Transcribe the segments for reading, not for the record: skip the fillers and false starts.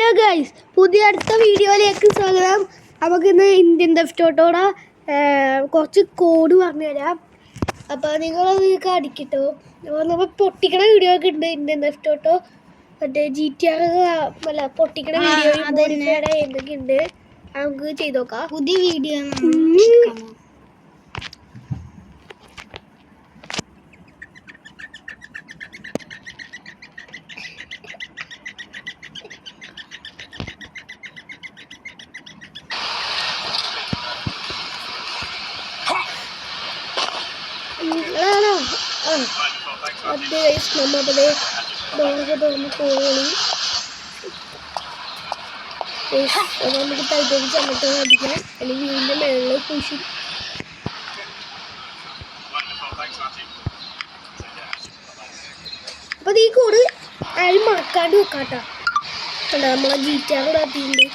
Hello guys, പുതിയ അടുത്ത വീഡിയോയിലേക്ക് സ്വാഗതം. നമുക്കിന്ന് ഇന്ത്യൻ തെഫ്റ്റ് ഓട്ടോടെ കുറച്ച് കോഡ് പറഞ്ഞു തരാം. അപ്പോൾ നിങ്ങളത് അടിക്കട്ടോ. അപ്പോൾ നമ്മൾ പൊട്ടിക്കണ വീഡിയോ ഒക്കെ ഉണ്ട് ഇന്ത്യൻ തെഫ്റ്റ് ഓട്ടോ. മറ്റേ GTR അല്ല, പൊട്ടിക്കണ വീഡിയോ എന്തൊക്കെ ഉണ്ട് നമുക്ക് ചെയ്ത് നോക്കാം. പുതിയ വീഡിയോ നമ്മടെ തുറന്ന് പോകണി നമുക്ക് തൈത്തേക്ക് ചെന്നിട്ട് അടിക്കാം, അല്ലെങ്കിൽ വീടിൻ്റെ മേളിൽ പൂശി. അപ്പോൾ ഈ കോഡ് ആരും മറക്കാണ്ട് വെക്കാട്ടോ. നമ്മളെ GTR ഇടാത്തിട്ടുണ്ട്.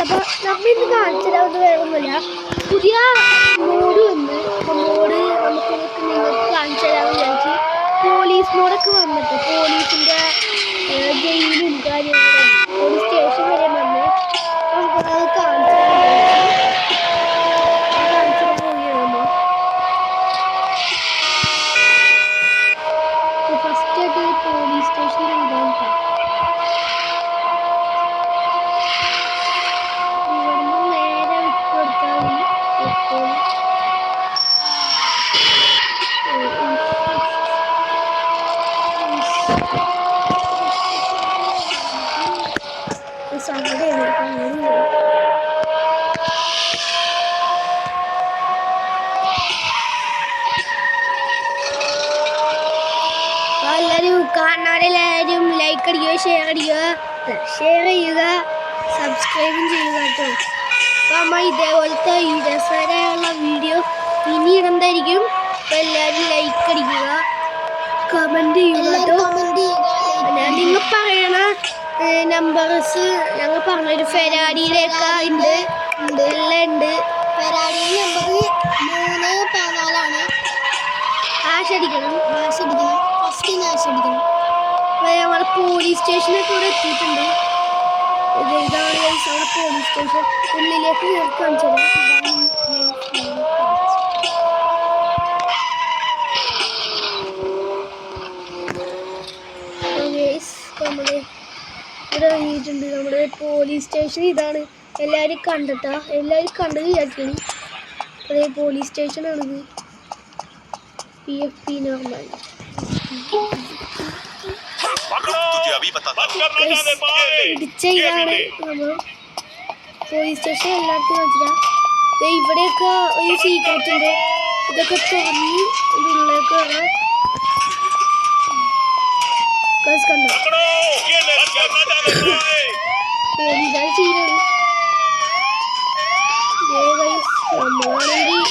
അപ്പോൾ നമ്മ ഇന്ന് കാണിച്ചിടാവുന്ന വേറൊന്നുമില്ല, പുതിയ മോഡ് വന്ന്. മോഡ് നമുക്ക് നിങ്ങൾക്ക് കാണിച്ചു തരാമെന്ന് വിചാരിച്ച് പോലീസ് മോഡൊക്കെ വന്നിട്ട് പോലീസിൻ്റെ ജയിലും കാര്യങ്ങളും പോലീസ് സ്റ്റേഷൻ വരെ വന്ന് നമുക്കത് കാണിച്ചു പോവുകയാണ്. ഫസ്റ്റ് ആയിട്ട് പോലീസ് സ്റ്റേഷനിൽ ഇതാണ്. എല്ലാവരും കാണുന്നവരെല്ലാവരും ലൈക്ക് അടിക്കുക, ഷെയർ ചെയ്യുക, സബ്സ്ക്രൈബും ചെയ്യുക കേട്ടോ. അപ്പോൾ നമ്മൾ ഇതേപോലത്തെ ഈ രസകരമുള്ള വീഡിയോ ഇനി ഇടുന്നതായിരിക്കും. അപ്പോൾ എല്ലാവരും ലൈക്ക് അടിക്കുക, കമൻറ്റ് ചെയ്യുക കേട്ടോ. നിങ്ങൾ പറയണ നമ്പേഴ്സ് ഞങ്ങൾ പറഞ്ഞൊരു ഫെരാരിയിലേക്ക് ഉണ്ട്, എല്ലാം ഉണ്ട്. Ferrari number 314 ആശടിക്കണം. ഫസ്റ്റ് ആശടിക്കണം. നമ്മളെ പോലീസ് സ്റ്റേഷനൊക്കെ ഇവിടെ എത്തിയിട്ടുണ്ട്. ഇതാണ് നമ്മുടെ പോലീസ് സ്റ്റേഷൻ. ഉള്ളിലേക്ക് കാണിച്ചത് നമ്മുടെ ഇവിടെ ഇറങ്ങിയിട്ടുണ്ട്. നമ്മുടെ പോലീസ് സ്റ്റേഷൻ ഇതാണ്. എല്ലാവരും കണ്ടിട്ടാ, എല്ലാവരും കണ്ടത് വിചാരിക്കണം. അതേ പോലീസ് സ്റ്റേഷനാണിത്. PFP നോർമൽ ഇടിച്ച ഇതാണ് നമ്മൾ പോലീസ് സ്റ്റേഷൻ. എല്ലാവർക്കും മനസ്സിലാവും. ഇവിടെയൊക്കെ ഒരു സീക്രട്ട് ഉണ്ട്. ഇതൊക്കെ തുറന്ന് ഇതിലേക്ക് വരാം. കണ്ടോ ഇതാണ് സീനാണ്. നമ്മളാണെങ്കിൽ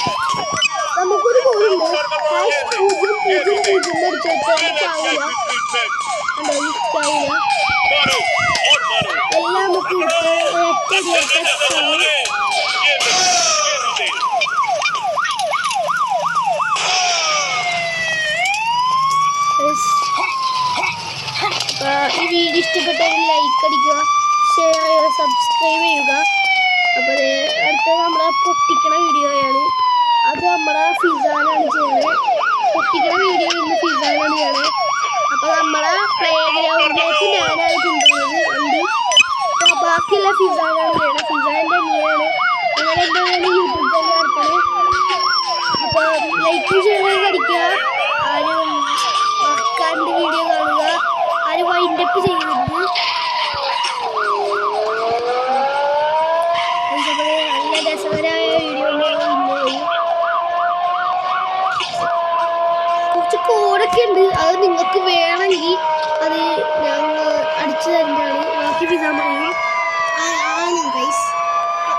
നമുക്കൊരു കോടുണ്ട് #000 അടിച്ചിട്ട് ചാവില്ല. എല്ലാം നമുക്ക് ഈ വീഡിയോ ഇഷ്ടപ്പെട്ടവർ ലൈക്ക് അടിക്കുക, ഷെയർ ചെയ്യുക, സബ്സ്ക്രൈബ് ചെയ്യുക. അപ്പോൾ അടുത്ത നമ്മുടെ പൊട്ടിക്കണ വീഡിയോയാണ്. അത് നമ്മുടെ ഫിസാനാണ് ചെയ്യുന്നത്. പൊട്ടിക്കണ വീഡിയോ ഇന്ന് ഫിസാനാണ് ചെയ്യണത്. അപ്പോൾ നമ്മളെ പ്ലേ ഗ്രൗണ്ടിലേക്ക് ഞാനാണ് കൊണ്ടുപോകുന്നത് ഉണ്ട്. അപ്പോൾ ബാക്കിയുള്ള ഫിസാനാണ് ചെയ്യണത്. ഫിസാൻ്റെ അനിയനാണ്. അങ്ങനെ എന്താണ് യൂട്യൂബ് ചാനൽ നടത്തണത്. അപ്പോൾ ലൈക്ക് ഷെയർ അടിക്കുക. ആരും മറക്കാണ്ട് വീഡിയോ കാണുക. ആരും വൈൻഡപ്പ് ചെയ്യരുത്. നല്ല രസകരമായ വീഡിയോ കുറച്ച് കോഡൊക്കെ ഉണ്ട്. അത് നിങ്ങൾക്ക് വേണമെങ്കിൽ അത് ഞങ്ങൾ അടിച്ചു തരുന്നതാണ്. ബാക്കി വിധാൻ പറയും. ആണ് ഗൈസ്,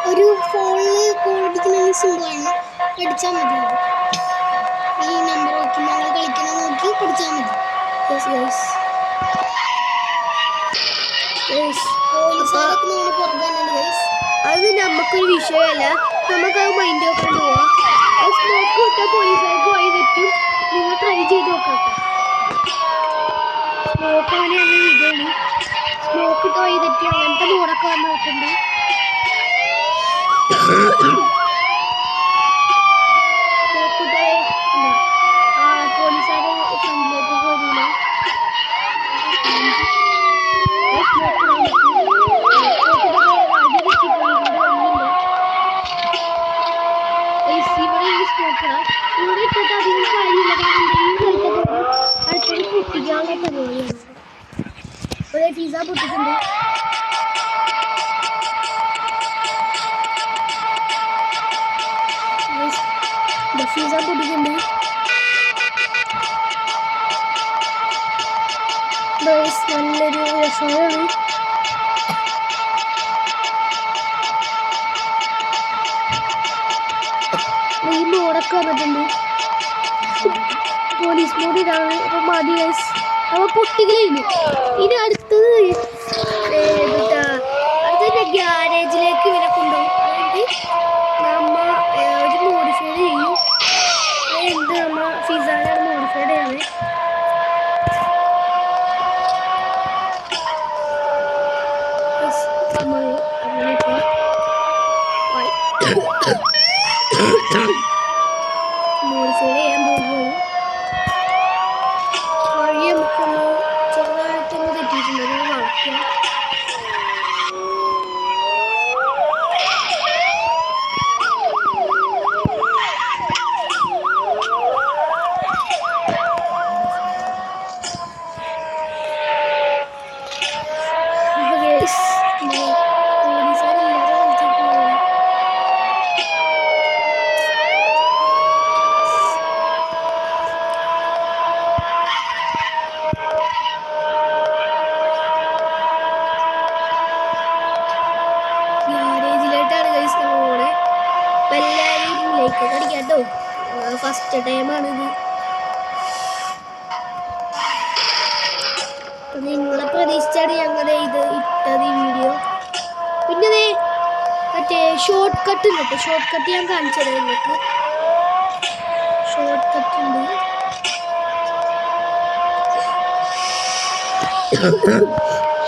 ഒരു ഫോണിൽ കോഡ് അടിക്കുന്ന സിമ്പിളാണ്. പഠിച്ചാൽ മതി. ഈ നമ്പർ നോക്കി ഞങ്ങൾ കളിക്കണം നോക്കി പഠിച്ചാൽ മതി. പോലീസുകാരൊക്കെ നമ്മൾ പുറത്തുണ്ട് ഗൈസ്. അത് നമുക്കൊരു വിഷയമല്ല, നമുക്കത് മൈൻഡ് നോക്കാണ്ട് പോവാം. സ്മോക്ക് കിട്ടാൻ പോലീസുകാർക്ക് വഴി തെറ്റും. നിങ്ങൾ ട്രൈ ചെയ്ത് നോക്കാം. സ്മോക്ക് അങ്ങനെയാണ് ഇതാണ് സ്മോക്ക് ഇട്ട് വഴി തെറ്റി അങ്ങനത്തെ മോഡൊക്കെ വന്ന് നോക്കുന്നുണ്ട്. പോലീസുകാരെ ഫ്രണ്ടിലേക്ക് പോരില്ല ഇവിടെ ഇട്ടിട്ട് അധികം കാര്യമില്ല. കാരണം ഈ സ്ഥലത്തൊക്കെ അടുത്തൊരു പൊട്ടിക്കാനുള്ള പരിപാടിയാണ്. ഇവിടെ പിസ പൊട്ടിക്കുന്നുണ്ട്. പിസ പൊട്ടിക്കുന്നുണ്ട്. നല്ലൊരു രസമാണ്. ഈ മോഡൊക്കെ വന്നിട്ടുണ്ട്. പോലീസ് മോഡ് ഇതാണ്. അപ്പൊ മതി ഗൈസ്. അപ്പൊ പൊട്ടിക്കലുണ്ട്. ഇനി അടുത്തത് അടുത്ത ഗ്യാരേജിലേക്ക് ഇവരെ കൊണ്ടുപോകും. അതായത് നമ്മ ഒരു മോഡിഫൈഡ് ചെയ്യും. അതെന്ത് നമ്മ ഫിസാനാണ് മോഡിഫൈഡ് ചെയ്യുന്നത്. മോഡിഫൈഡ് ചെയ്യാൻ പോകുകയാണ്. വഴി നമുക്കൊന്ന് ചെറുതായിട്ടൊന്ന് തെറ്റിയിട്ടുണ്ട്. അത് വളയ്ക്കുക. ട്ടോ ഫസ്റ്റ് ടൈമാണിത്. നിങ്ങളെ പ്രതീക്ഷിച്ചാണ് ഞങ്ങളുടെ ഇത് ഇട്ടത് ഈ വീഡിയോ. പിന്നെ മറ്റേ ഷോർട്ട് കട്ട് ഉണ്ട് കേട്ടോ. ഷോർട്ട് കട്ട് ഞാൻ കാണിച്ചു തരാം നിങ്ങൾക്ക്. ഷോർട്ട് കട്ട് ഉണ്ട്.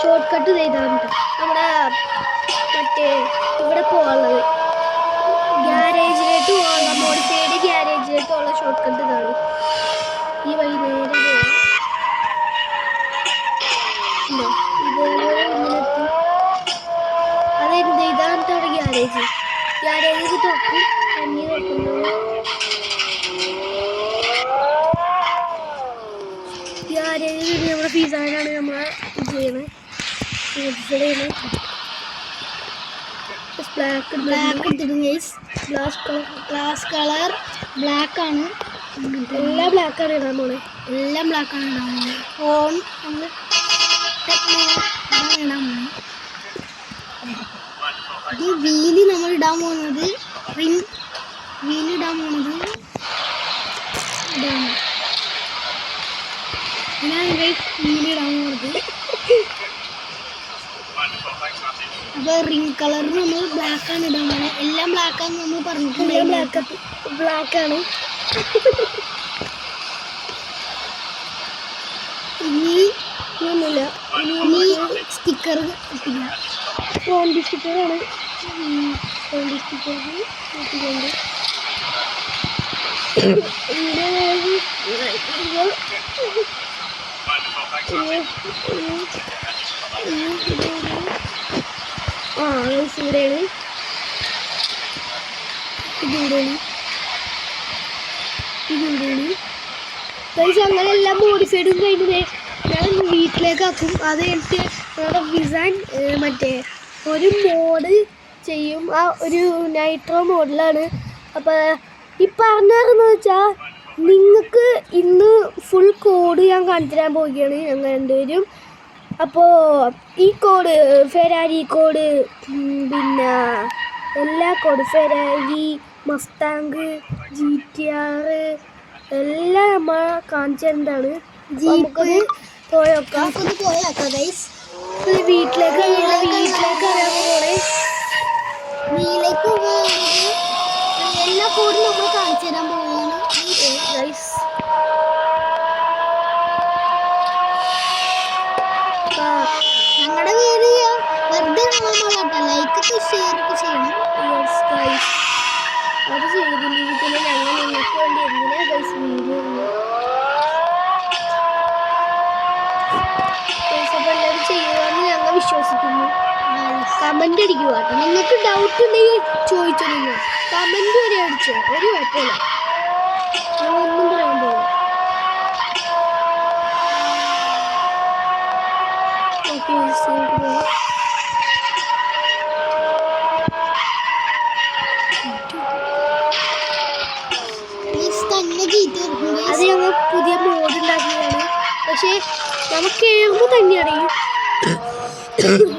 ഷോർട്ട് കട്ട് ചെയ്താണ് നമ്മുടെ മറ്റേ ഇവിടെ പോകാനുള്ളത്. ഗ്യാരേജിലേക്ക് പോകാനുള്ള മോഡിഫൈഡ് ഗ്യാരേജിലേക്കുള്ള ഷോർട്ട് കട്ട് ഇതാണ്. ഈ വഴി നേരെ പോകാം. ഇതേപോലെ ഇങ്ങനെ എത്തി. അതെന്ത് ഇതാണ് അവിടെ ഗ്യാരേജ്. ഗ്യാരേജിൽ തുറക്കും. കഞ്ഞി തുറക്കുന്നത് ഗ്യാരേജിൽ നമ്മുടെ പിസാനാണ് നമ്മൾ ചെയ്യുന്നത്. ബ്ലാക്ക് എടുത്തിട്ടുണ്ട് ഗൈസ്. ഗ്ലാസ് കളർ ബ്ലാക്ക് ആണ്. എല്ലാം ബ്ലാക്ക് ആണ് ഇടാൻ പോണേ. എല്ലാം ബ്ലാക്ക് ആണ് ഇടാൻ പോണേ. ഫോൺ നമ്മൾ ഇടാൻ പോണേ. ഇത് വീല് നമ്മൾ ഇടാൻ പോകുന്നത് റിംഗ് വീല് ഇടാൻ പോകുന്നത് ഇതാണ്. ഇതാണ് ഗൈസ് വീല് ഇടാൻ പോകുന്നത്. അപ്പോൾ റിംഗ് കളർ നമ്മൾ ബ്ലാക്ക് ആണ് ഇടാൻ പോകുന്നത്. എല്ലാം ബ്ലാക്ക് ആണ് നമ്മൾ പറഞ്ഞിട്ടുണ്ട്. ബ്ലാക്ക് ആണ്. ഇനി ഒന്നുമില്ല. ഇനി സ്റ്റിക്കർ ഒട്ടിക്കാം. ഫോണിൻ്റെ സ്റ്റിക്കറാണ്. ഫോണിൻ്റെ സ്റ്റിക്കർ ഒട്ടിക്കൊണ്ട് ഇവിടെയാണ്. ഇതിവിടെയാണ്. അങ്ങനെ എല്ലാം മോഡിഫൈഡും കഴിഞ്ഞത് ഞാൻ വീട്ടിലേക്കാക്കും. അത് കഴിഞ്ഞിട്ട് നമ്മുടെ വിസാൻ മറ്റേ ഒരു മോഡ് ചെയ്യും. ആ ഒരു നൈട്രോ മോഡിലാണ്. അപ്പോൾ ഈ പറഞ്ഞതെന്ന് വെച്ചാൽ നിങ്ങൾക്ക് ഇന്ന് ഫുൾ കോഡ് ഞാൻ കാണിച്ചു തരാൻ പോവുകയാണ് ഞങ്ങൾ രണ്ടുപേരും. അപ്പോൾ ഈ കോഡ് ഫെരാരി കോഡ് പിന്നെ എല്ലാ കോഡ് ഫെരാരി മസ്താങ്ക് GTR എല്ലാം നമ്മൾ കാണിച്ചു തരുന്നതാണ്. നമുക്കൊന്ന് പോയേക്കാം. ഗൈസ് വീട്ടിലേക്ക് അറിയാൻ പോണേ. വീട്ടിലേക്ക് എല്ലാ കോഡും നമ്മൾ കാണിച്ചു തരാൻ പോവുകയാണ് ഗൈസ്. ആ ഞങ്ങളുടെ പേര് വെറുതെ കാണാൻ ലൈക്കൊക്കെ ഷെയർ ഒക്കെ ചെയ്യണം. യെസ് ഗൈസ്, അത് ചെയ്തില്ലെങ്കിൽ പിന്നെ ഞങ്ങൾ നിങ്ങൾക്ക് വേണ്ടി എന്തിനാ ഗൈസ് വീഡിയോ അപ്പോൾ എല്ലാവരും ചെയ്യുവാന്ന് ഞങ്ങൾ വിശ്വസിക്കുന്നു. കമന്റ് അടിക്കുക കേട്ടോ. നിങ്ങൾക്ക് ഡൗട്ട് ഉണ്ടെങ്കിൽ ചോദിച്ചോ, നിങ്ങൾ കമന്റ് വരെ അടിച്ചോ, ഒരു കുഴപ്പമില്ല, ഒന്നും പറയാൻ പോകും. അത് ഞങ്ങൾ പുതിയ മോഡ് ഉണ്ടാക്കിയതാണ്. പക്ഷേ നമുക്ക് കേൾക്കുമ്പോൾ തന്നെ അറിയും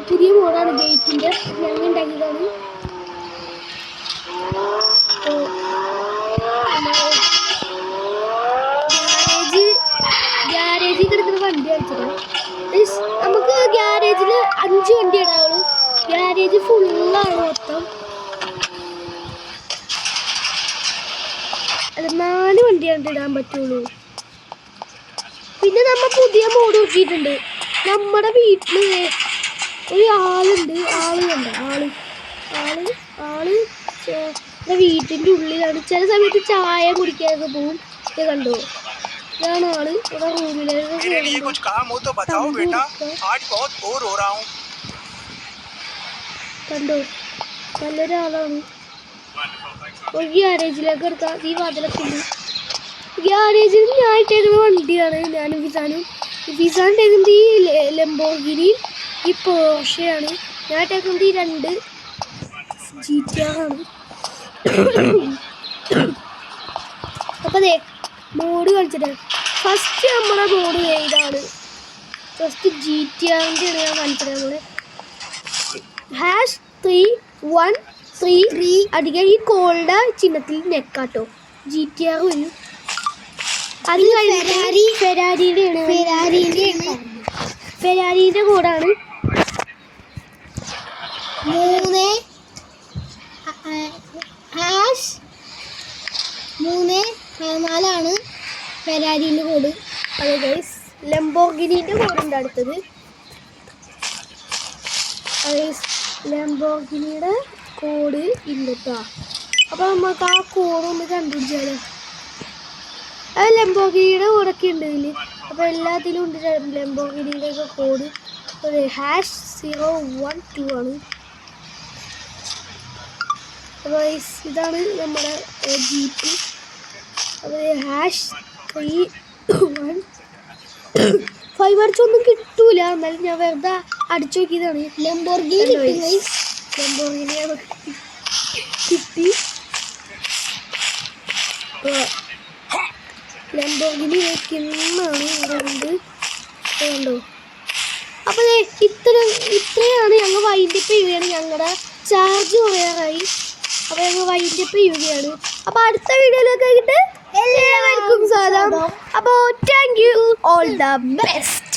പുതിയ മോഡാണ്. ഗേറ്റിന്റെ ഞങ്ങൾ ഉണ്ടാക്കിയതാണ്. ഗ്യാരേജിൽ കിടക്കുന്ന വണ്ടി അടിച്ചത്. നമുക്ക് ഗ്യാരേജിൽ 5 വണ്ടി ഇടാവുള്ളൂ. ഗ്യാരേജ് ഫുള്ളാണ് മൊത്തം. അല്ല 4 വണ്ടിയാണ് ഇടാൻ പറ്റുള്ളൂ. പിന്നെ നമ്മൾ പുതിയ മോഡ് നോക്കിയിട്ടുണ്ട്. നമ്മുടെ വീട്ടിൽ ഒരു ആളുണ്ട്. ആള് കണ്ട ആള് വീട്ടിൻ്റെ ഉള്ളിലാണ്. ചില സമയത്ത് ചായ കുടിക്കാനൊക്കെ പോവും. ഇത് കണ്ടോ, ഇതാണ് ആള്. ഇവിടെ റൂമിലേക്ക് കണ്ടോ, നല്ലൊരാളാണ്. ഒരു ഗ്യാരേജിലേക്ക് എടുക്കാം. ഈ വാതിലൊക്കെ ഉണ്ട്. ഗ്യാരേജിൽ ഞാൻ ഇട്ടേക്കുന്ന വണ്ടിയാണ്. ഞാനും ഫിസാനും. ഫിസാൻ ഇട്ടേക്കുന്നത് ഈ ലംബോർഗിനി, ഈ പോർഷയാണ്. ഞാൻ ഇട്ടേക്കുന്നത് ഈ 2 GTR ആണ്. അപ്പോൾ അതെ മോഡ് കളിച്ചിട്ട് ഫസ്റ്റ് നമ്മുടെ മോഡ് ഇതാണ്. ഫസ്റ്റ് GTRൻ്റെ ആണ് ഞാൻ കാണിച്ചത്. നമ്മൾ #313 അധികം ഈ കോളുടെ ചിഹ്നത്തിൽ നെക്കാട്ടോ GTR വരും. അത് ഫെരാരിയുടെ കോഡാണ് 3-4 ഫെരാരിൻ്റെ കോഡ്. അതെ ഗൈസ്, ലംബോർഗിനിൻ്റെ കോഡുണ്ട് അടുത്തത്. ലംബോർഗിനിയുടെ കോഡ് ഇല്ല കേട്ടോ. അപ്പോൾ നമുക്ക് ആ കോഡ് ഒന്ന് കണ്ടുപിടിച്ചാലോ. അത് ലംബോർഗിനിയുടെ കോഡൊക്കെ ഉണ്ട് ഇതിൽ. അപ്പോൾ എല്ലാത്തിലും ഉണ്ട് ലംബോർഗിനിയുടെ ഒക്കെ കോഡ്. #012 ആണ്. അപ്പോൾ ഇതാണ് നമ്മുടെ ജീപ്പ്. അപ്പോൾ #315 അടിച്ചൊന്നും കിട്ടൂല. എന്നാലും ഞാൻ വെറുതെ അടിച്ചു നോക്കിയതാണ്. ലംബോർഗിനി കിട്ടി. ലംബോർഗിനി വെക്കുന്നതാണ് ഇതുണ്ട് കണ്ടോ. അപ്പോൾ ഇത്രയാണ് ഞങ്ങൾ വൈൻഡപ്പ് ചെയ്യുകയാണ്. ഞങ്ങളുടെ ചാർജ് കുറയാറായി. അപ്പോൾ ഞങ്ങൾ വൈൻഡപ്പ് ചെയ്യുകയാണ്. അപ്പോൾ അടുത്ത വീഡിയോയിലേക്ക് ആയിട്ട് എല്ലാവർക്കും സ്വാഗതം. അപ്പോൾ thank you, all the best.